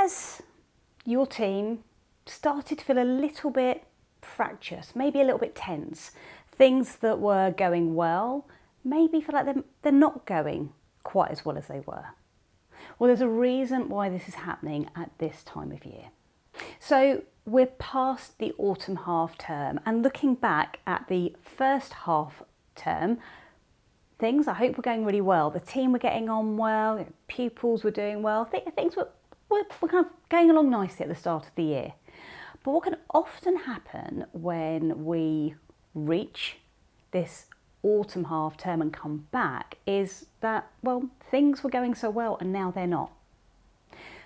has your team started to feel a little bit fractious, maybe a little bit tense? Things that were going well maybe feel like they're not going quite as well as they were. Well, there's a reason why this is happening at this time of year. So we're past the autumn half term, and looking back at the first half term, things I hope were going really well. The team were getting on well, pupils were doing well, things were kind of going along nicely at the start of the year. But what can often happen when we reach this autumn half term and come back is that, well, things were going so well and now they're not.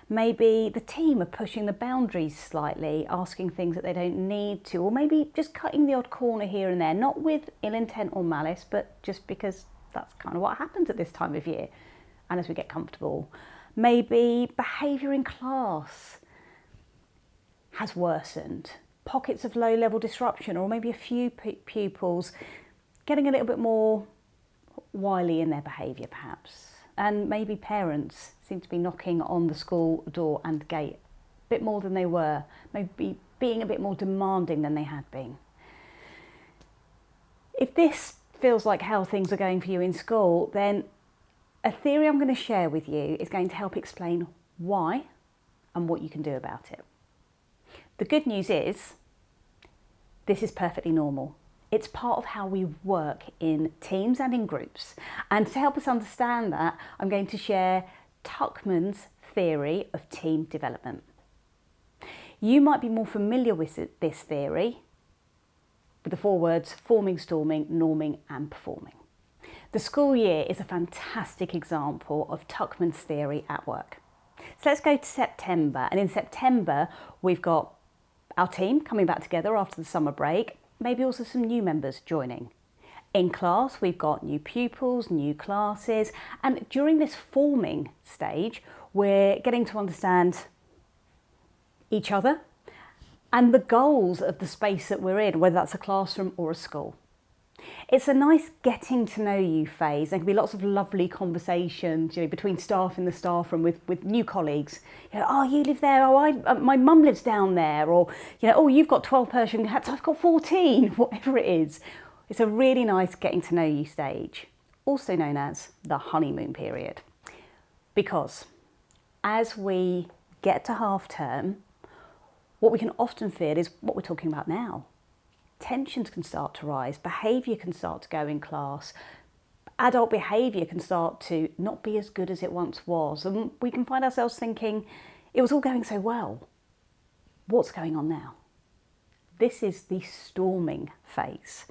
Maybe the team are pushing the boundaries slightly, asking things that they don't need to, or maybe just cutting the odd corner here and there, not with ill intent or malice, but just because that's kind of what happens at this time of year and as we get comfortable. Maybe behaviour in class has worsened, pockets of low-level disruption, or maybe a few pupils getting a little bit more wily in their behaviour perhaps. And maybe parents seem to be knocking on the school door and gate a bit more than they were, maybe being a bit more demanding than they had been. If this feels like how things are going for you in school, then a theory I'm going to share with you is going to help explain why and what you can do about it. The good news is this is perfectly normal. It's part of how we work in teams and in groups. And to help us understand that, I'm going to share Tuckman's theory of team development. You might be more familiar with this theory with the 4 words forming, storming, norming and performing. The school year is a fantastic example of Tuckman's theory at work. So let's go to September, and in September we've got our team coming back together after the summer break, maybe also some new members joining. In class we've got new pupils, new classes, and during this forming stage we're getting to understand each other and the goals of the space that we're in, whether that's a classroom or a school. It's a nice getting to know you phase. There can be lots of lovely conversations, between staff in the staff room with new colleagues. Oh, you live there. Oh, my mum lives down there. Or, oh, you've got 12 Persian cats. I've got 14. Whatever it is. It's a really nice getting to know you stage, also known as the honeymoon period. Because as we get to half term, what we can often feel is what we're talking about now. Tensions can start to rise, behaviour can start to go in class, adult behaviour can start to not be as good as it once was, and we can find ourselves thinking, it was all going so well. What's going on now? This is the storming phase.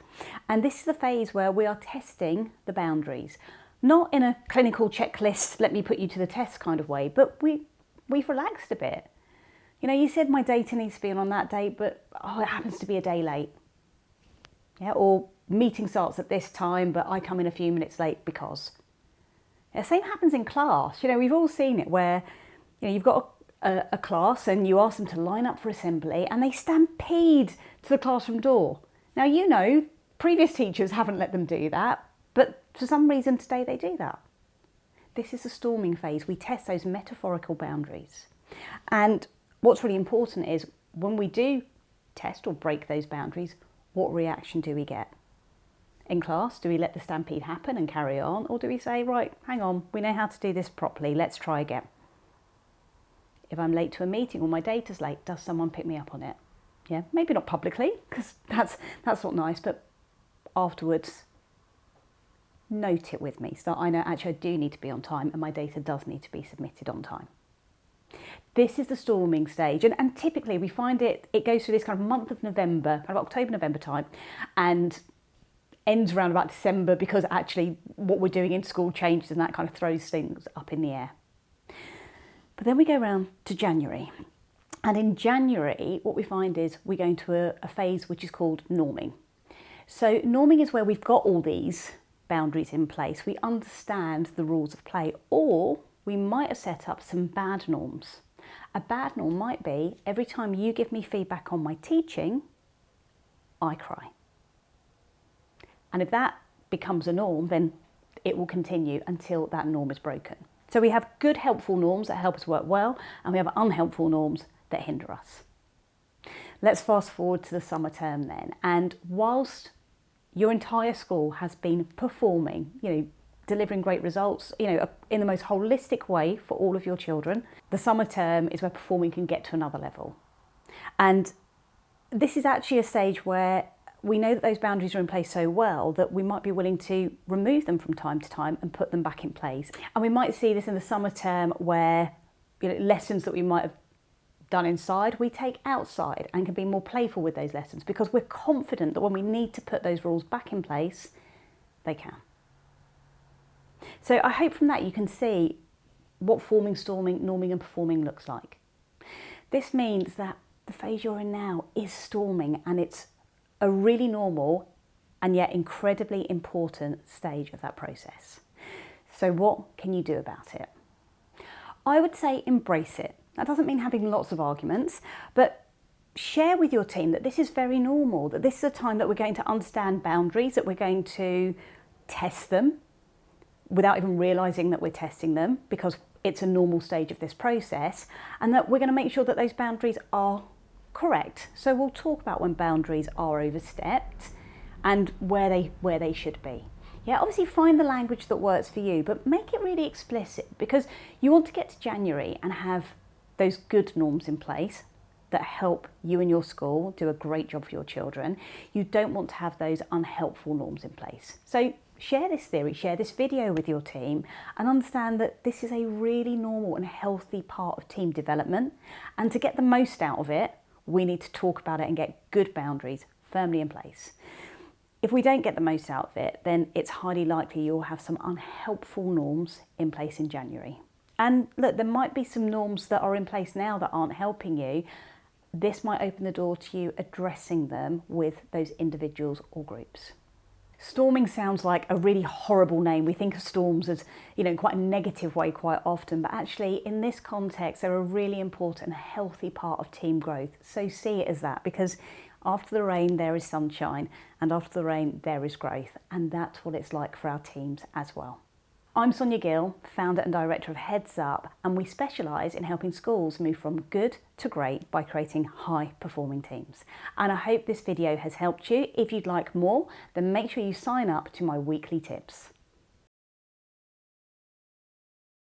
And this is the phase where we are testing the boundaries, not in a clinical checklist, let me put you to the test kind of way, but we've relaxed a bit. You said my data needs to be on that date, but it happens to be a day late. Yeah, or meeting starts at this time, but I come in a few minutes late because. The same happens in class. We've all seen it where you've got a class and you ask them to line up for assembly and they stampede to the classroom door. Now, previous teachers haven't let them do that, but for some reason today they do that. This is the storming phase. We test those metaphorical boundaries. And what's really important is when we do test or break those boundaries, what reaction do we get? In class, do we let the stampede happen and carry on? Or do we say, right, hang on, we know how to do this properly, let's try again. If I'm late to a meeting or my data's late, does someone pick me up on it? Yeah, maybe not publicly, because that's not nice, but afterwards, note it with me. So I know actually I do need to be on time and my data does need to be submitted on time. This is the storming stage, and typically we find it goes through this kind of month of November, kind of October, November time, and ends around about December because actually what we're doing in school changes and that kind of throws things up in the air. But then we go around to January, and in January what we find is we go into a phase which is called norming. So norming is where we've got all these boundaries in place, we understand the rules of play, or we might have set up some bad norms. A bad norm might be every time you give me feedback on my teaching, I cry. And if that becomes a norm, then it will continue until that norm is broken. So we have good helpful norms that help us work well, and we have unhelpful norms that hinder us. Let's fast forward to the summer term then. And whilst your entire school has been performing, delivering great results, in the most holistic way for all of your children, the summer term is where performing can get to another level. And this is actually a stage where we know that those boundaries are in place so well that we might be willing to remove them from time to time and put them back in place. And we might see this in the summer term where lessons that we might have done inside, we take outside and can be more playful with those lessons because we're confident that when we need to put those rules back in place, they can. So I hope from that you can see what forming, storming, norming and performing looks like. This means that the phase you're in now is storming, and it's a really normal and yet incredibly important stage of that process. So what can you do about it? I would say embrace it. That doesn't mean having lots of arguments, but share with your team that this is very normal, that this is a time that we're going to understand boundaries, that we're going to test them without even realising that we're testing them because it's a normal stage of this process, and that we're going to make sure that those boundaries are correct. So we'll talk about when boundaries are overstepped and where they should be. Yeah, obviously find the language that works for you, but make it really explicit because you want to get to January and have those good norms in place that help you and your school do a great job for your children. You don't want to have those unhelpful norms in place. So share this theory, share this video with your team and understand that this is a really normal and healthy part of team development. And to get the most out of it, we need to talk about it and get good boundaries firmly in place. If we don't get the most out of it, then it's highly likely you'll have some unhelpful norms in place in January. And look, there might be some norms that are in place now that aren't helping you. This might open the door to you addressing them with those individuals or groups. Storming sounds like a really horrible name. We think of storms as, quite a negative way quite often, but actually in this context, they're a really important, healthy part of team growth. So see it as that, because after the rain, there is sunshine, and after the rain, there is growth. And that's what it's like for our teams as well. I'm Sonia Gill, founder and director of Heads Up, and we specialise in helping schools move from good to great by creating high-performing teams. And I hope this video has helped you. If you'd like more, then make sure you sign up to my weekly tips.